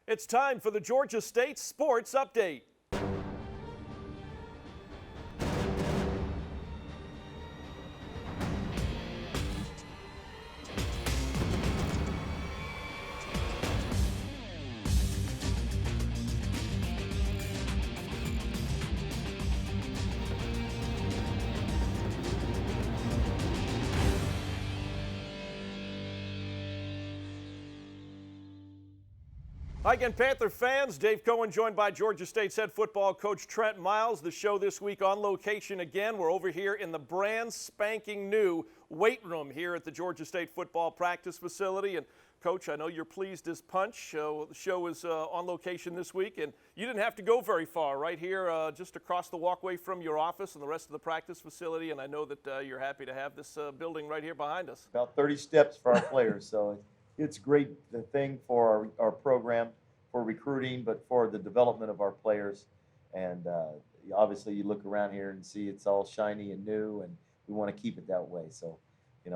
It's time for the Georgia State Sports Update. Hi again, Panther fans. Dave Cohen joined by Georgia State's head football coach Trent Miles. The show this week on location again. We're over here in the brand spanking new weight room here at the Georgia State football practice facility. And Coach, I know you're pleased as punch. The show is on location this week, and you didn't have to go very far. Right here, just across the walkway from your office and the rest of the practice facility. And I know that you're happy to have this building right here behind us. About 30 steps for our players, so it's a great thing for our program, for recruiting, but for the development of our players. And obviously you look around here and see it's all shiny and new, and we want to keep it that way. So, we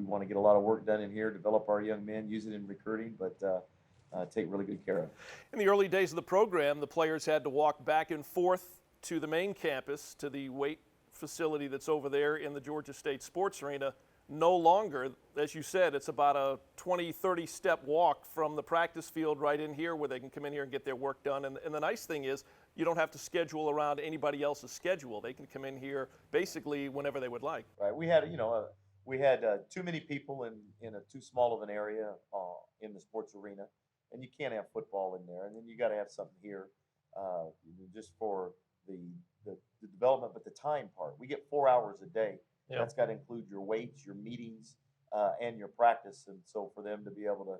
want to get a lot of work done in here, develop our young men, use it in recruiting, but take really good care of it. In the early days of the program, the players had to walk back and forth to the main campus, to the weight facility that's over there in the Georgia State Sports Arena. No longer, as you said, it's about a 20, 30 step walk from the practice field right in here where they can come in here and get their work done. And the nice thing is you don't have to schedule around anybody else's schedule. They can come in here basically whenever they would like. Right. We had, too many people in a too small of an area in the sports arena, and you can't have football in there. And then you got to have something here just for the development, but the time part. We get 4 hours a day. Yep. That's got to include your weights, your meetings, and your practice. And so for them to be able to,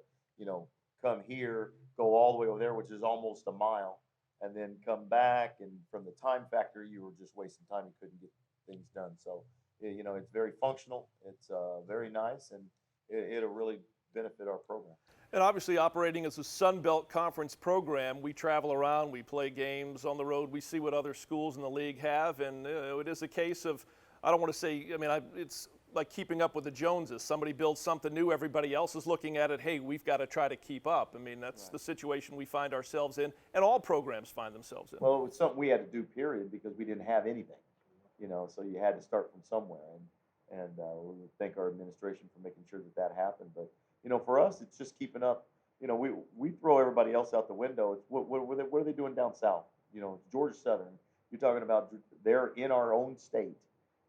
come here, go all the way over there, which is almost a mile, and then come back, and from the time factor, you were just wasting time. You couldn't get things done. So, it's very functional. It's very nice, and it'll really benefit our program. And obviously operating as a Sun Belt Conference program, we travel around, we play games on the road, we see what other schools in the league have, and it is a case of, I don't want to say, it's like keeping up with the Joneses. Somebody builds something new, everybody else is looking at it, hey, we've got to try to keep up. That's right. The situation we find ourselves in, and all programs find themselves in. Well, it was something we had to do, period, because we didn't have anything, so you had to start from somewhere. And we thank our administration for making sure that happened. But, for us, it's just keeping up. We throw everybody else out the window. It's what are they doing down south? Georgia Southern. You're talking about they're in our own state.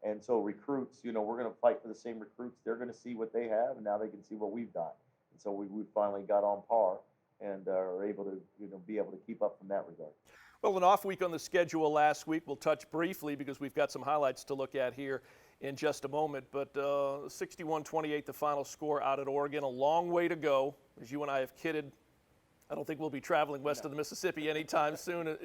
And so recruits, we're going to fight for the same recruits. They're going to see what they have, and now they can see what we've got. And so we finally got on par and are able to, be able to keep up from that regard. Well, an off week on the schedule last week. We'll touch briefly because we've got some highlights to look at here in just a moment. But 61-28, the final score out at Oregon. A long way to go. As you and I have kidded, I don't think we'll be traveling west of the Mississippi anytime soon.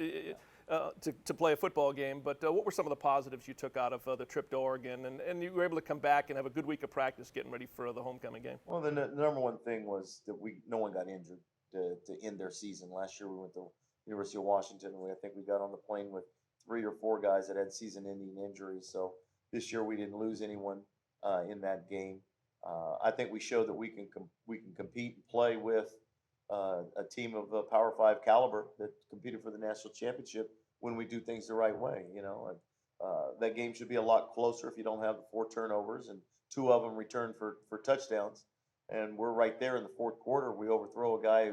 To play a football game, but what were some of the positives you took out of the trip to Oregon, and you were able to come back and have a good week of practice getting ready for the homecoming game? Well, the number one thing was that no one got injured to end their season. Last year we went to University of Washington, and I think we got on the plane with 3 or 4 guys that had season-ending injuries. So this year we didn't lose anyone in that game. I think we showed that we can compete and play with a team of Power 5 caliber that competed for the national championship when we do things the right way. That game should be a lot closer if you don't have the 4 turnovers and 2 of them returned for touchdowns. And we're right there in the fourth quarter. We overthrow a guy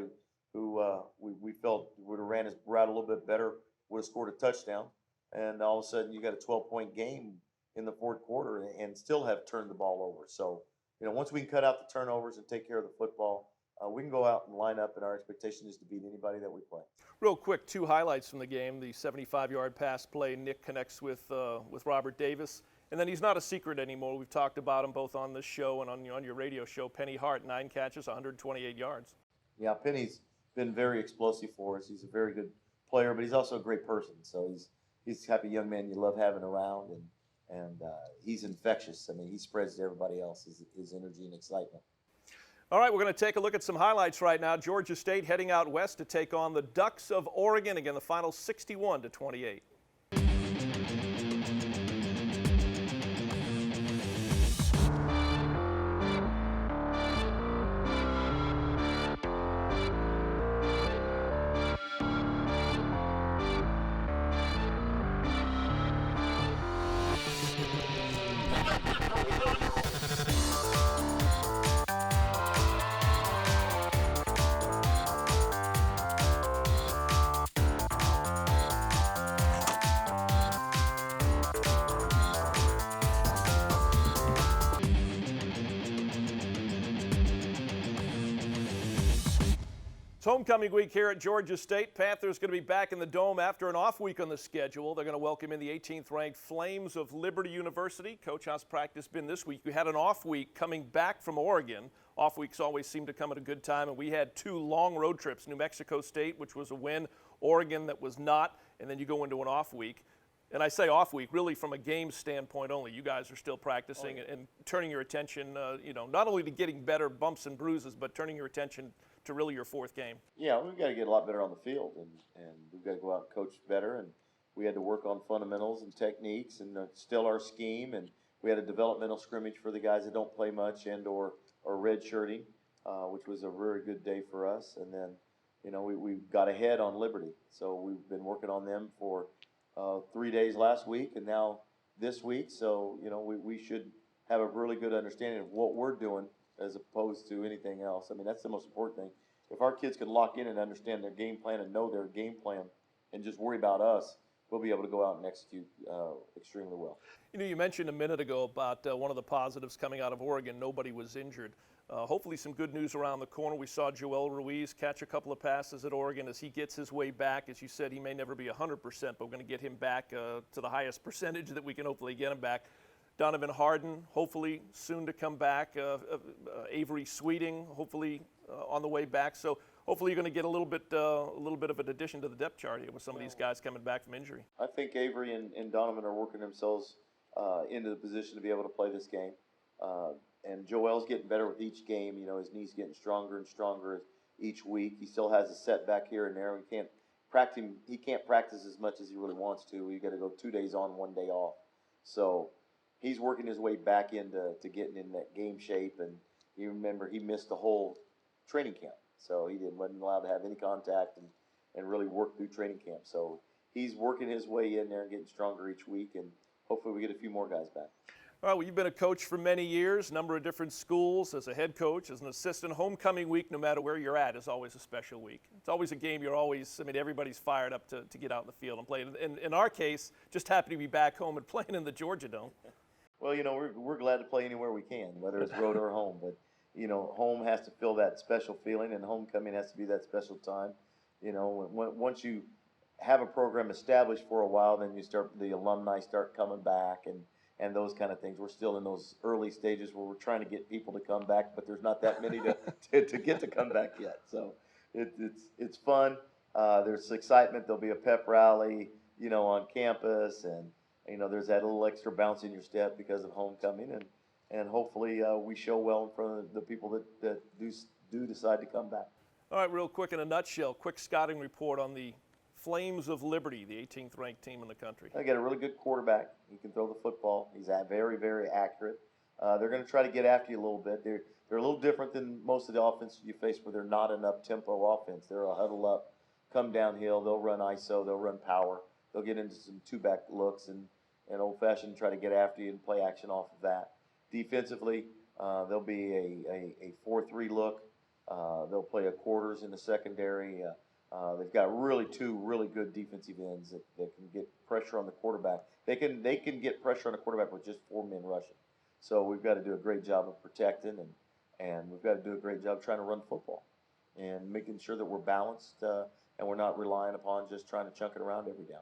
who we felt would have ran his route a little bit better, would have scored a touchdown. And all of a sudden you got a 12-point game in the fourth quarter and still have turned the ball over. So, once we can cut out the turnovers and take care of the football, we can go out and line up, and our expectation is to beat anybody that we play. Real quick, 2 highlights from the game. The 75-yard pass play, Nick connects with Robert Davis. And then he's not a secret anymore. We've talked about him both on this show and on your radio show. Penny Hart, 9 catches, 128 yards. Yeah, Penny's been very explosive for us. He's a very good player, but he's also a great person. So he's the type of young man you love having around, and he's infectious. He spreads to everybody else his energy and excitement. All right, we're going to take a look at some highlights right now. Georgia State heading out west to take on the Ducks of Oregon. Again, the final 61-28. It's homecoming week here at Georgia State. Panthers going to be back in the Dome after an off week on the schedule. They're going to welcome in the 18th ranked Flames of Liberty University. Coach, how's practice been this week? We had an off week coming back from Oregon. Off weeks always seem to come at a good time, and we had 2 long road trips. New Mexico State, which was a win, Oregon that was not, and then you go into an off week. And I say off week, really from a game standpoint only. You guys are still practicing and turning your attention, not only to getting better bumps and bruises, but turning your attention to really your 4th game. Yeah, we've got to get a lot better on the field, and we've got to go out and coach better. And we had to work on fundamentals and techniques and still our scheme. And we had a developmental scrimmage for the guys that don't play much and or redshirting, which was a very good day for us. And then, we got ahead on Liberty. So we've been working on them for 3 days last week and now this week. So, we should have a really good understanding of what we're doing as opposed to anything else. I mean, that's the most important thing. If our kids can lock in and understand their game plan and know their game plan and just worry about us, we'll be able to go out and execute extremely well. You mentioned a minute ago about one of the positives coming out of Oregon. Nobody was injured. Hopefully some good news around the corner. We saw Joel Ruiz catch a couple of passes at Oregon as he gets his way back. As you said, he may never be 100%, but we're going to get him back to the highest percentage that we can hopefully get him back. Donovan Harden, hopefully soon to come back. Avery Sweeting, hopefully on the way back. So hopefully you're going to get a little bit of an addition to the depth chart here with some of these guys coming back from injury. I think Avery and Donovan are working themselves into the position to be able to play this game. And Joel's getting better with each game. His knee's getting stronger and stronger each week. He still has a setback here and there. He can't practice as much as he really wants to. You got to go 2 days on, 1 day off. So he's working his way back into getting in that game shape. And you remember he missed the whole training camp, so he wasn't allowed to have any contact and really work through training camp. So he's working his way in there and getting stronger each week, and hopefully we get a few more guys back. All right, well, you've been a coach for many years, number of different schools, as a head coach, as an assistant. Homecoming week, no matter where you're at, is always a special week. It's always a game everybody's fired up to get out in the field and play. And in our case, just happy to be back home and playing in the Georgia Dome. Well, we're glad to play anywhere we can, whether it's road or home. But, home has to feel that special feeling, and homecoming has to be that special time. Once you have a program established for a while, then the alumni start coming back and those kind of things. We're still in those early stages where we're trying to get people to come back, but there's not that many to get to come back yet. So it's fun. There's excitement. There'll be a pep rally, on campus, and there's that little extra bounce in your step because of homecoming, and hopefully we show well in front of the people that do decide to come back. All right, real quick in a nutshell, quick scouting report on the Flames of Liberty, the 18th ranked team in the country. They got a really good quarterback. He can throw the football. He's very, very accurate. They're going to try to get after you a little bit. They're a little different than most of the offense you face, where they're not an up-tempo offense. They're a huddle up, come downhill. They'll run ISO. They'll run power. They'll get into some two-back looks and old-fashioned try to get after you and play action off of that. Defensively, there'll be a 4-3 look. They'll play a quarters in the secondary. They've got two really good defensive ends that can get pressure on the quarterback. They can get pressure on the quarterback with just 4 men rushing. So we've got to do a great job of protecting, and we've got to do a great job trying to run football and making sure that we're balanced and we're not relying upon just trying to chunk it around every down.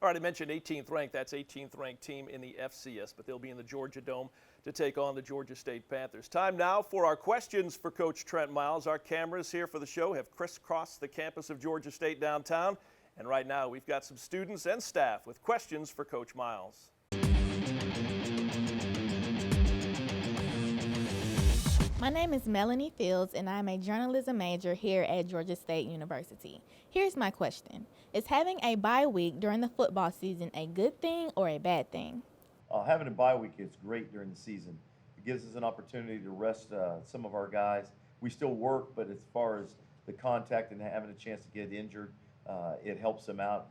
All right, I mentioned 18th ranked. That's 18th ranked team in the FCS, but they'll be in the Georgia Dome to take on the Georgia State Panthers. Time now for our questions for Coach Trent Miles. Our cameras here for the show have crisscrossed the campus of Georgia State downtown, and right now we've got some students and staff with questions for Coach Miles. My name is Melanie Fields, and I'm a journalism major here at Georgia State University. Here's my question. Is having a bye week during the football season a good thing or a bad thing? Having a bye week is great during the season. It gives us an opportunity to rest some of our guys. We still work, but as far as the contact and having a chance to get injured, it helps them out,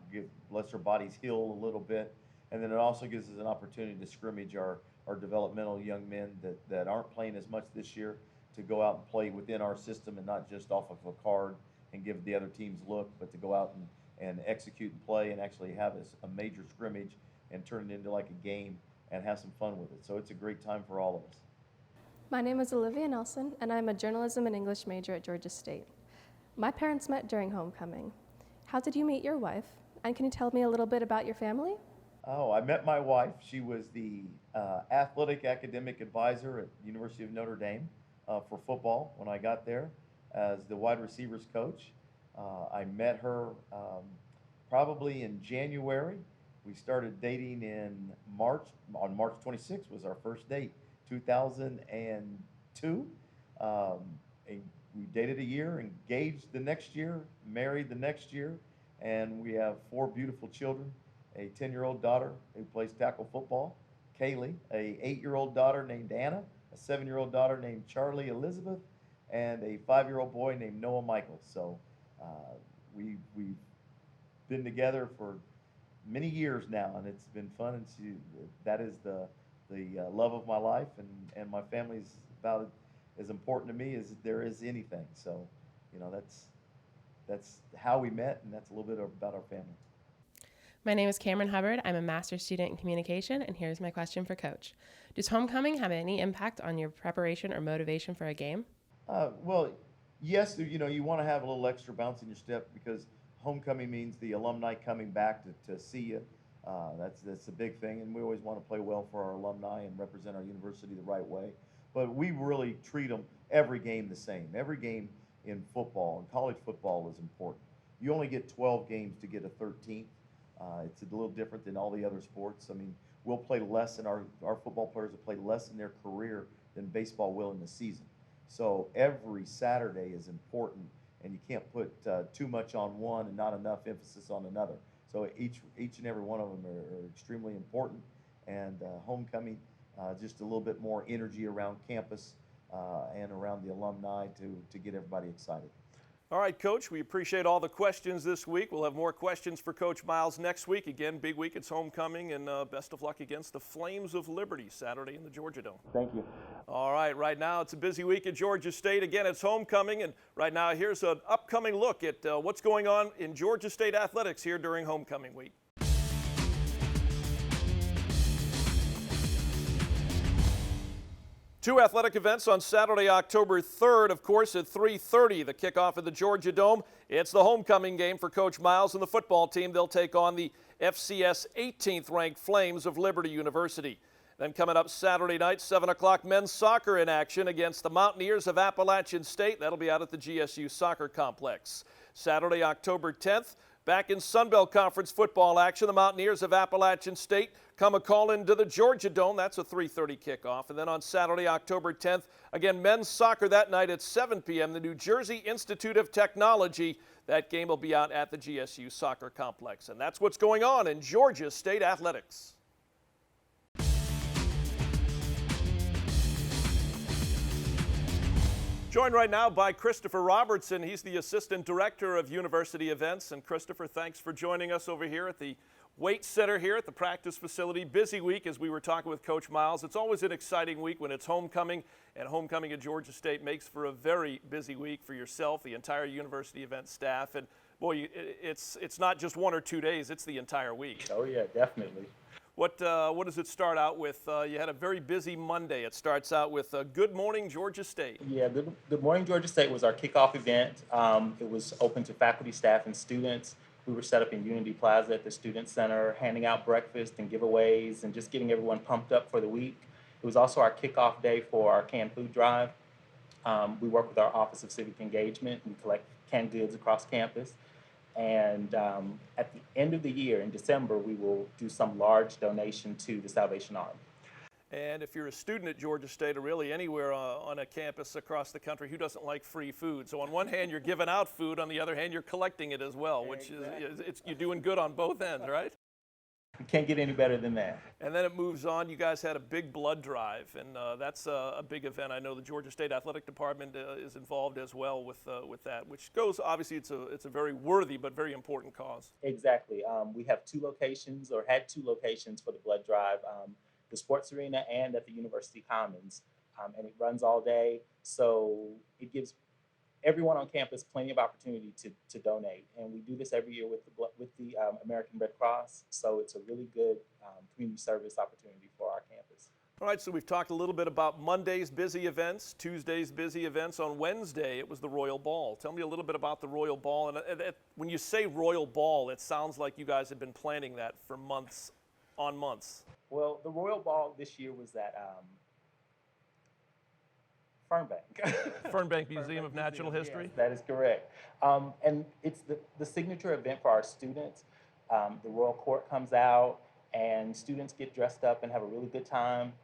lets their bodies heal a little bit. And then it also gives us an opportunity to scrimmage our developmental young men that aren't playing as much this year to go out and play within our system and not just off of a card and give the other teams look, but to go out and execute and play and actually have a major scrimmage and turn it into like a game and have some fun with it. So it's a great time for all of us. My name is Olivia Nelson, and I'm a journalism and English major at Georgia State. My parents met during homecoming. How did you meet your wife? And can you tell me a little bit about your family? Oh, I met my wife. She was the athletic academic advisor at the University of Notre Dame for football when I got there as the wide receivers coach. I met her probably in January. We started dating in March. On March 26th was our first date, 2002. And we dated a year, engaged the next year, married the next year, and we have 4 beautiful children. A 10-year-old daughter who plays tackle football, Kaylee, a 8-year-old daughter named Anna, a 7-year-old daughter named Charlie Elizabeth, and a 5-year-old boy named Noah Michael. So we've been together for many years now, and it's been fun. And that is the love of my life, and my family's about as important to me as there is anything. So, that's how we met, and that's a little bit about our family. My name is Cameron Hubbard. I'm a master's student in communication, and here's my question for Coach. Does homecoming have any impact on your preparation or motivation for a game? Well, yes, you want to have a little extra bounce in your step because homecoming means the alumni coming back to see you. That's a big thing, and we always want to play well for our alumni and represent our university the right way. But we really treat them every game the same. Every game in football, and college football is important. You only get 12 games to get a 13th. It's a little different than all the other sports. I mean, we'll play less, and our football players will play less in their career than baseball will in the season. So every Saturday is important, and you can't put too much on one and not enough emphasis on another. So each and every one of them are extremely important, and homecoming, just a little bit more energy around campus and around the alumni to get everybody excited. All right, Coach, we appreciate all the questions this week. We'll have more questions for Coach Miles next week. Again, big week, it's homecoming, and best of luck against the Flames of Liberty Saturday in the Georgia Dome. Thank you. All right now it's a busy week at Georgia State. Again, it's homecoming, and right now here's an upcoming look at what's going on in Georgia State athletics here during homecoming week. Two athletic events on Saturday, October 3rd, of course, at 3:30, the kickoff of the Georgia Dome. It's the homecoming game for Coach Miles and the football team. They'll take on the FCS 18th-ranked Flames of Liberty University. Then coming up Saturday night, 7 o'clock, men's soccer in action against the Mountaineers of Appalachian State. That'll be out at the GSU Soccer Complex. Saturday, October 10th, back in Sun Belt Conference football action, the Mountaineers of Appalachian State come a call into the Georgia Dome. That's a 3:30 kickoff. And then on Saturday, October 10th, again, men's soccer that night at 7 p.m., the New Jersey Institute of Technology. That game will be out at the GSU Soccer Complex. And that's what's going on in Georgia State athletics. Joined right now by Christopher Robertson. He's the Assistant Director of University Events. And Christopher, thanks for joining us over here at the Weight Center here at the practice facility. Busy week, as we were talking with Coach Miles. It's always an exciting week when it's homecoming, and homecoming at Georgia State makes for a very busy week for yourself, the entire University Events staff. And boy, it's not just 1 or 2 days, it's the entire week. Oh yeah, definitely. What does it start out with? You had a very busy Monday. It starts out with Good Morning Georgia State. Yeah, Good Morning Georgia State was our kickoff event. It was open to faculty, staff, and students. We were set up in Unity Plaza at the Student Center, handing out breakfast and giveaways and just getting everyone pumped up for the week. It was also our kickoff day for our canned food drive. We work with our Office of Civic Engagement. We collect canned goods across campus. And at the end of the year, in December, we will do some large donation to the Salvation Army. And if you're a student at Georgia State or really anywhere on a campus across the country, who doesn't like free food? So on one hand, you're giving out food. On the other hand, you're collecting it as well, which is you're doing good on both ends, right? You can't get any better than that. And then it moves on. You guys had a big blood drive, and that's a big event. I know the Georgia State Athletic Department is involved as well with that, which goes, obviously, it's a very worthy but very important cause. Exactly. We have 2 locations, or had 2 locations for the blood drive. The sports arena and at the University Commons, and it runs all day. So it gives everyone on campus plenty of opportunity to donate. And we do this every year with the American Red Cross. So it's a really good community service opportunity for our campus. All right, so we've talked a little bit about Monday's busy events, Tuesday's busy events. On Wednesday, it was the Royal Ball. Tell me a little bit about the Royal Ball. And when you say Royal Ball, it sounds like you guys have been planning that for months on months. Well, the Royal Ball this year was at Fernbank. Fernbank Museum of Natural History? Yes, that is correct. And it's the signature event for our students. The Royal Court comes out, and students get dressed up and have a really good time.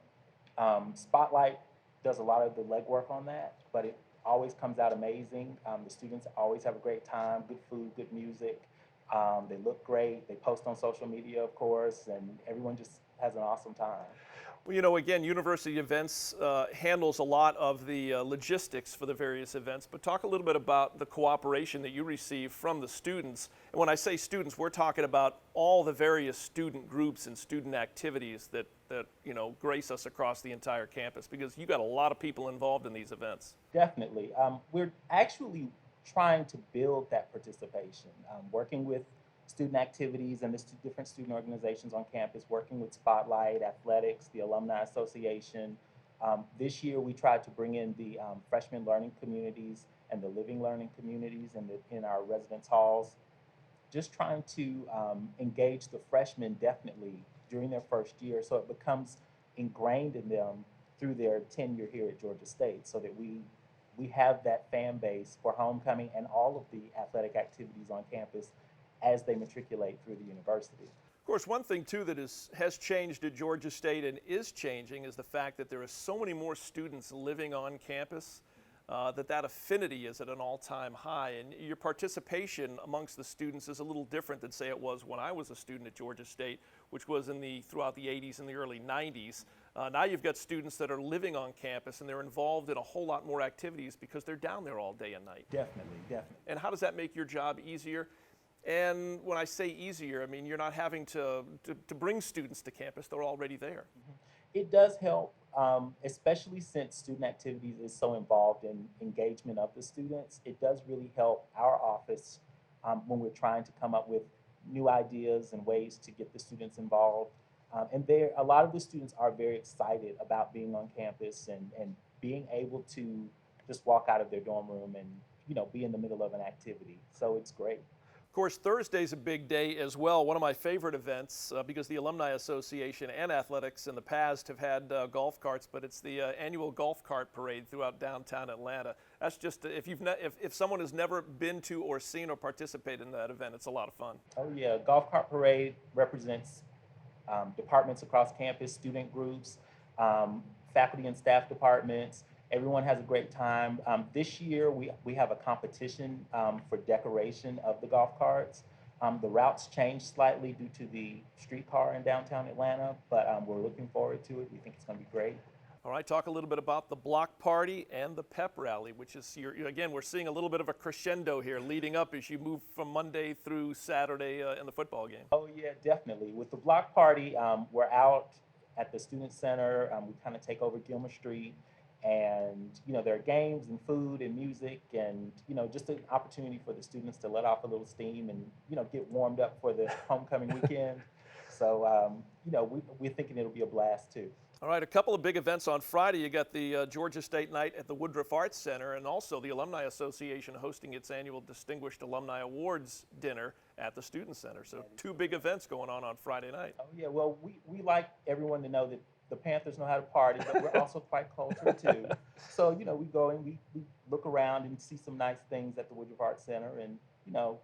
Spotlight does a lot of the legwork on that, but it always comes out amazing. The students always have a great time, good food, good music. They look great. They post on social media, of course, and everyone just has an awesome time. Well, you know, again, University Events handles a lot of the logistics for the various events, but talk a little bit about the cooperation that you receive from the students. And when I say students, we're talking about all the various student groups and student activities that you know, grace us across the entire campus, because you got a lot of people involved in these events. Definitely. We're actually trying to build that participation, working with student activities and the different student organizations on campus, working with Spotlight, Athletics, the Alumni Association. This year we tried to bring in the freshman learning communities and the living learning communities in our residence halls, just trying to engage the freshmen definitely during their first year so it becomes ingrained in them through their tenure here at Georgia State, so that we have that fan base for homecoming and all of the athletic activities on campus as they matriculate through the university. Of course, one thing too that has changed at Georgia State and is changing is the fact that there are so many more students living on campus that affinity is at an all-time high, and your participation amongst the students is a little different than, say, it was when I was a student at Georgia State, which was throughout the 80s and the early 90s. Now you've got students that are living on campus and they're involved in a whole lot more activities because they're down there all day and night. Definitely, definitely. And how does that make your job easier? And when I say easier, I mean you're not having to bring students to campus, they're already there. It does help, especially since student activities is so involved in engagement of the students. It does really help our office when we're trying to come up with new ideas and ways to get the students involved. And a lot of the students are very excited about being on campus and being able to just walk out of their dorm room and, you know, be in the middle of an activity. So it's great. Of course, Thursday's a big day as well. One of my favorite events, because the Alumni Association and Athletics in the past have had golf carts, but it's the annual golf cart parade throughout downtown Atlanta. That's just, if someone has never been to or seen or participated in that event, it's a lot of fun. Oh yeah, golf cart parade represents departments across campus, student groups, faculty and staff departments. Everyone has a great time. This year, we have a competition for decoration of the golf carts. The routes changed slightly due to the streetcar in downtown Atlanta, but we're looking forward to it. We think it's going to be great. All right, talk a little bit about the block party and the pep rally, which is, again, we're seeing a little bit of a crescendo here leading up as you move from Monday through Saturday in the football game. Oh yeah, definitely. With the block party, we're out at the Student Center. We kind of take over Gilmer Street. And, you know, there are games and food and music and, you know, just an opportunity for the students to let off a little steam and, you know, get warmed up for the homecoming weekend. So, you know, we're thinking it'll be a blast too. All right, a couple of big events on Friday. You got the Georgia State Night at the Woodruff Arts Center, and also the Alumni Association hosting its annual Distinguished Alumni Awards dinner at the Student Center. So two big events going on Friday night. Oh yeah, well, we like everyone to know that the Panthers know how to party, but we're also quite cultured too. So, you know, we go and we look around and see some nice things at the Woodruff Arts Center and, you know,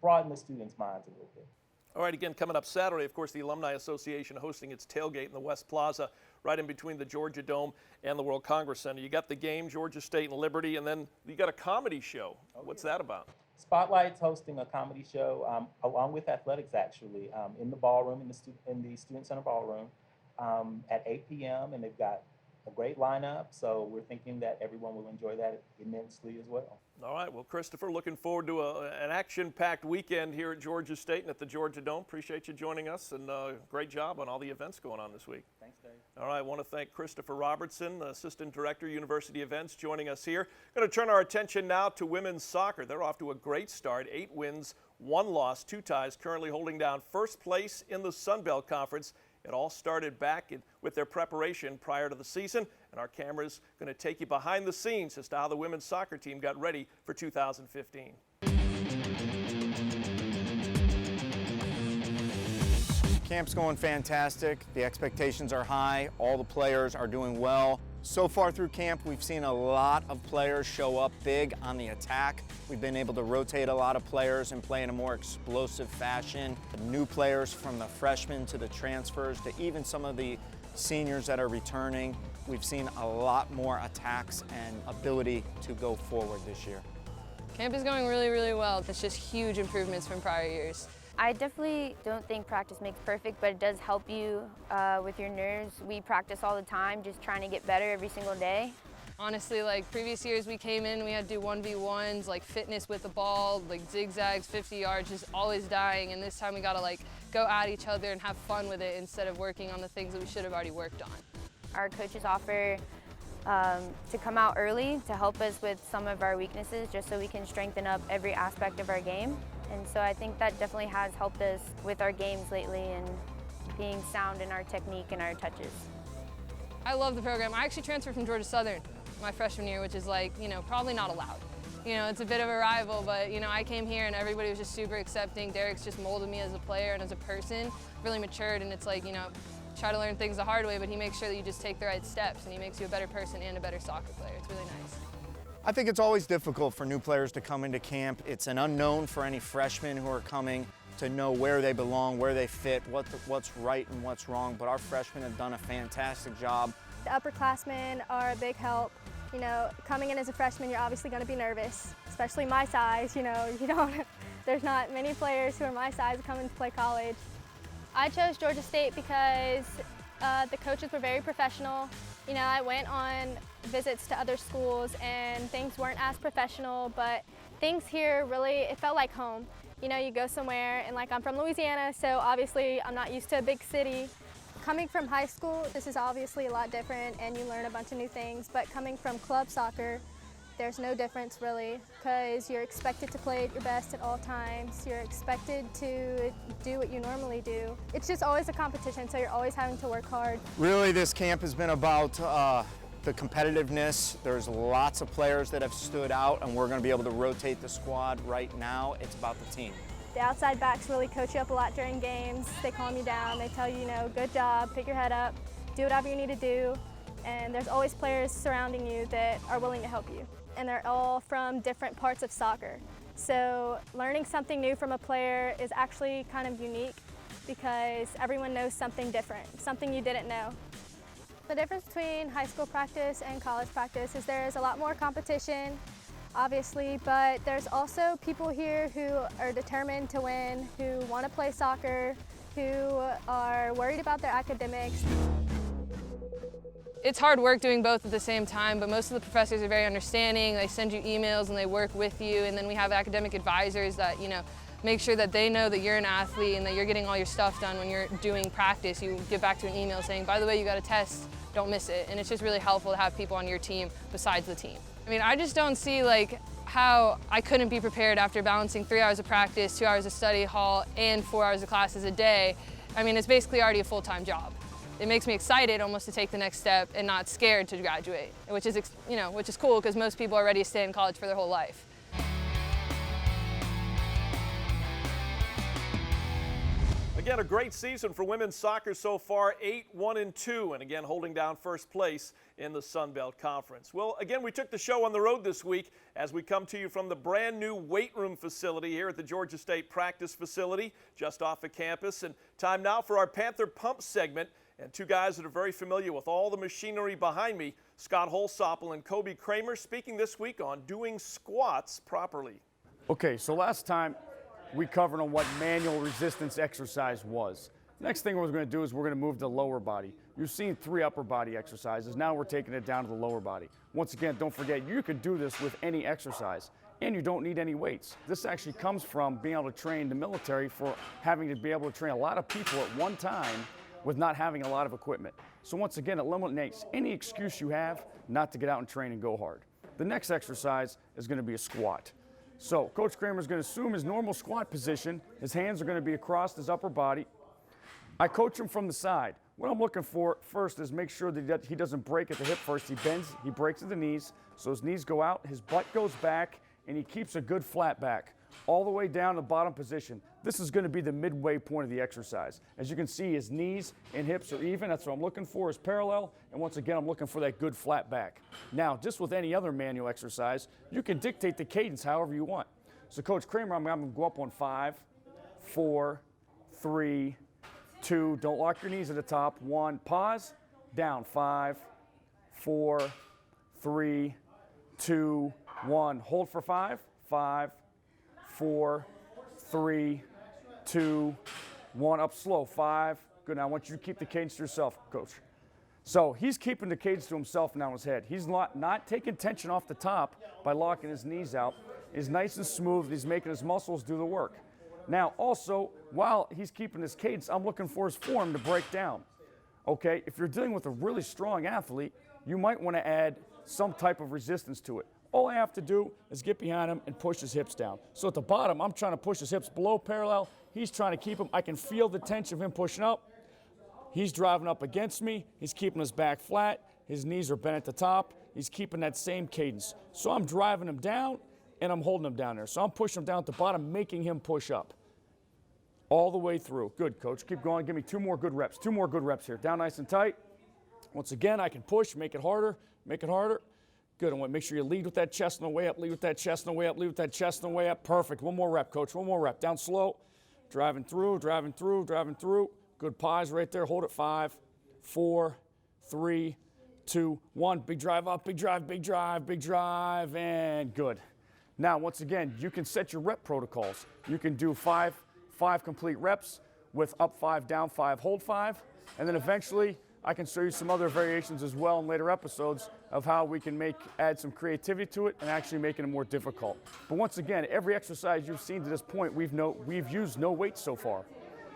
broaden the students' minds a little bit. All right, again, coming up Saturday, of course, the Alumni Association hosting its tailgate in the West Plaza, right in between the Georgia Dome and the World Congress Center. You got the game, Georgia State and Liberty, and then you got a comedy show. What's that about? Spotlight's hosting a comedy show, along with athletics, actually, in the ballroom, in the Student Center ballroom. At 8 p.m. and they've got a great lineup, so we're thinking that everyone will enjoy that immensely as well. All right, well, Christopher, looking forward to an action-packed weekend here at Georgia State and at the Georgia Dome. Appreciate you joining us, and great job on all the events going on this week. Thanks, Dave. All right, I want to thank Christopher Robertson, Assistant Director, University Events, joining us here. Going to turn our attention now to women's soccer. They're off to a great start, 8 wins, 1 loss, 2 ties, currently holding down first place in the Sun Belt Conference It all started back with their preparation prior to the season, and our camera's going to take you behind the scenes as to how the women's soccer team got ready for 2015. Camp's going fantastic. The expectations are high. All the players are doing well. So far through camp, we've seen a lot of players show up big on the attack. We've been able to rotate a lot of players and play in a more explosive fashion. The new players, from the freshmen to the transfers to even some of the seniors that are returning. We've seen a lot more attacks and ability to go forward this year. Camp is going really, really well. It's just huge improvements from prior years. I definitely don't think practice makes perfect, but it does help you with your nerves. We practice all the time, just trying to get better every single day. Honestly, like previous years we came in, we had to do 1v1s, like fitness with the ball, like zigzags, 50 yards, just always dying. And this time we gotta like go at each other and have fun with it instead of working on the things that we should have already worked on. Our coaches offer to come out early to help us with some of our weaknesses, just so we can strengthen up every aspect of our game. And so I think that definitely has helped us with our games lately and being sound in our technique and our touches. I love the program. I actually transferred from Georgia Southern my freshman year, which is like, you know, probably not allowed. You know, it's a bit of a rival, but you know, I came here and everybody was just super accepting. Derek's just molded me as a player and as a person, really matured, and it's like, you know, try to learn things the hard way, but he makes sure that you just take the right steps, and he makes you a better person and a better soccer player. It's really nice. I think it's always difficult for new players to come into camp. It's an unknown for any freshmen who are coming to know where they belong, where they fit, what's right and what's wrong, but our freshmen have done a fantastic job. The upperclassmen are a big help. You know, coming in as a freshman, you're obviously going to be nervous, especially my size. You know, there's not many players who are my size who come in to play college. I chose Georgia State because the coaches were very professional. You know, I went on visits to other schools and things weren't as professional, but things here really, it felt like home. You know, you go somewhere, and like I'm from Louisiana, so obviously I'm not used to a big city. Coming from high school, this is obviously a lot different and you learn a bunch of new things, but coming from club soccer, there's no difference really, because you're expected to play at your best at all times. You're expected to do what you normally do. It's just always a competition, so you're always having to work hard. Really, this camp has been about the competitiveness. There's lots of players that have stood out, and we're going to be able to rotate the squad right now. It's about the team. The outside backs really coach you up a lot during games. They calm you down. They tell you, you know, good job, pick your head up, do whatever you need to do. And there's always players surrounding you that are willing to help you. And they're all from different parts of soccer. So learning something new from a player is actually kind of unique because everyone knows something different, something you didn't know. The difference between high school practice and college practice is there is a lot more competition, obviously, but there's also people here who are determined to win, who want to play soccer, who are worried about their academics. It's hard work doing both at the same time, but most of the professors are very understanding. They send you emails and they work with you, and then we have academic advisors that, you know, make sure that they know that you're an athlete and that you're getting all your stuff done when you're doing practice. You get back to an email saying, by the way, you got a test, don't miss it. And it's just really helpful to have people on your team besides the team. I mean, I just don't see like how I couldn't be prepared after balancing 3 hours of practice, 2 hours of study hall, and 4 hours of classes a day. I mean, it's basically already a full-time job. It makes me excited almost to take the next step and not scared to graduate, which is, you know, which is cool because most people are ready to stay in college for their whole life. Again, a great season for women's soccer so far, 8-1-2, and again holding down first place in the Sun Belt Conference. Well, again, we took the show on the road this week as we come to you from the brand new weight room facility here at the Georgia State practice facility just off of campus. And time now for our Panther Pump segment. And two guys that are very familiar with all the machinery behind me, Scott Holsoppel and Kobe Kramer, speaking this week on doing squats properly. Okay, so last time we covered on what manual resistance exercise was. Next thing we're going to do is we're going to move the lower body. You've seen 3 upper body exercises. Now we're taking it down to the lower body. Once again, don't forget, you could do this with any exercise, and you don't need any weights. This actually comes from being able to train the military for having to be able to train a lot of people at one time with not having a lot of equipment. So once again, it eliminates any excuse you have not to get out and train and go hard. The next exercise is going to be a squat. So Coach Kramer is going to assume his normal squat position. His hands are going to be across his upper body. I coach him from the side. What I'm looking for first is make sure that he doesn't break at the hip first. He bends, he breaks at the knees, so his knees go out, his butt goes back, and he keeps a good flat back all the way down to bottom position. This is going to be the midway point of the exercise. As you can see, his knees and hips are even. That's what I'm looking for, is parallel. And once again, I'm looking for that good flat back. Now, just with any other manual exercise, you can dictate the cadence however you want. So Coach Kramer, I'm going to go up on 5, 4, 3, 2. Don't lock your knees at the top. 1, pause, down. 5, 4, 3, 2, 1. Hold for 5, 5, 4, 3, 2, 1. Up slow. 5. Good. Now I want you to keep the cadence to yourself, Coach. So he's keeping the cadence to himself now in his head. He's not taking tension off the top by locking his knees out. He's nice and smooth. He's making his muscles do the work. Now also, while he's keeping his cadence, I'm looking for his form to break down. Okay, if you're dealing with a really strong athlete, you might want to add some type of resistance to it. All I have to do is get behind him and push his hips down. So at the bottom, I'm trying to push his hips below parallel. He's trying to keep them. I can feel the tension of him pushing up. He's driving up against me. He's keeping his back flat. His knees are bent at the top. He's keeping that same cadence. So I'm driving him down, and I'm holding him down there. So I'm pushing him down at the bottom, making him push up all the way through. Good, Coach. Keep going. Give me 2 more good reps. 2 more good reps here. Down nice and tight. Once again, I can push, make it harder, make it harder. Good. I want to make sure you lead with that chest on the way up, lead with that chest on the way up, lead with that chest on the way up. Perfect. 1 more rep, Coach. 1 more rep. Down slow. Driving through, driving through, driving through. Good pause right there. Hold it. 5, 4, 3, 2, 1. Big drive up, big drive, big drive, big drive, and good. Now, once again, you can set your rep protocols. You can do 5 complete reps with up 5, down 5, hold 5, and then eventually I can show you some other variations as well in later episodes of how we can add some creativity to it and actually making it more difficult. But once again, every exercise you've seen to this point, we've used no weight so far.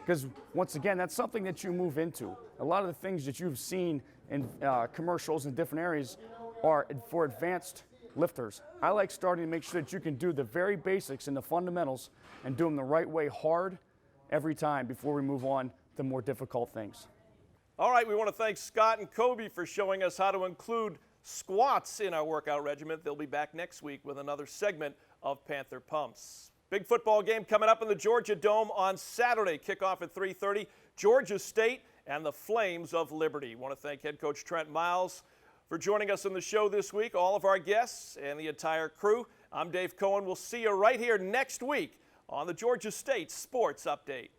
Because once again, that's something that you move into. A lot of the things that you've seen in commercials in different areas are for advanced lifters. I like starting to make sure that you can do the very basics and the fundamentals and do them the right way, hard, every time before we move on to more difficult things. All right, we want to thank Scott and Kobe for showing us how to include squats in our workout regimen. They'll be back next week with another segment of Panther Pumps. Big football game coming up in the Georgia Dome on Saturday. Kickoff at 3:30. Georgia State and the Flames of Liberty. Want to thank head coach Trent Miles for joining us on the show this week, all of our guests and the entire crew. I'm Dave Cohen. We'll see you right here next week on the Georgia State Sports Update.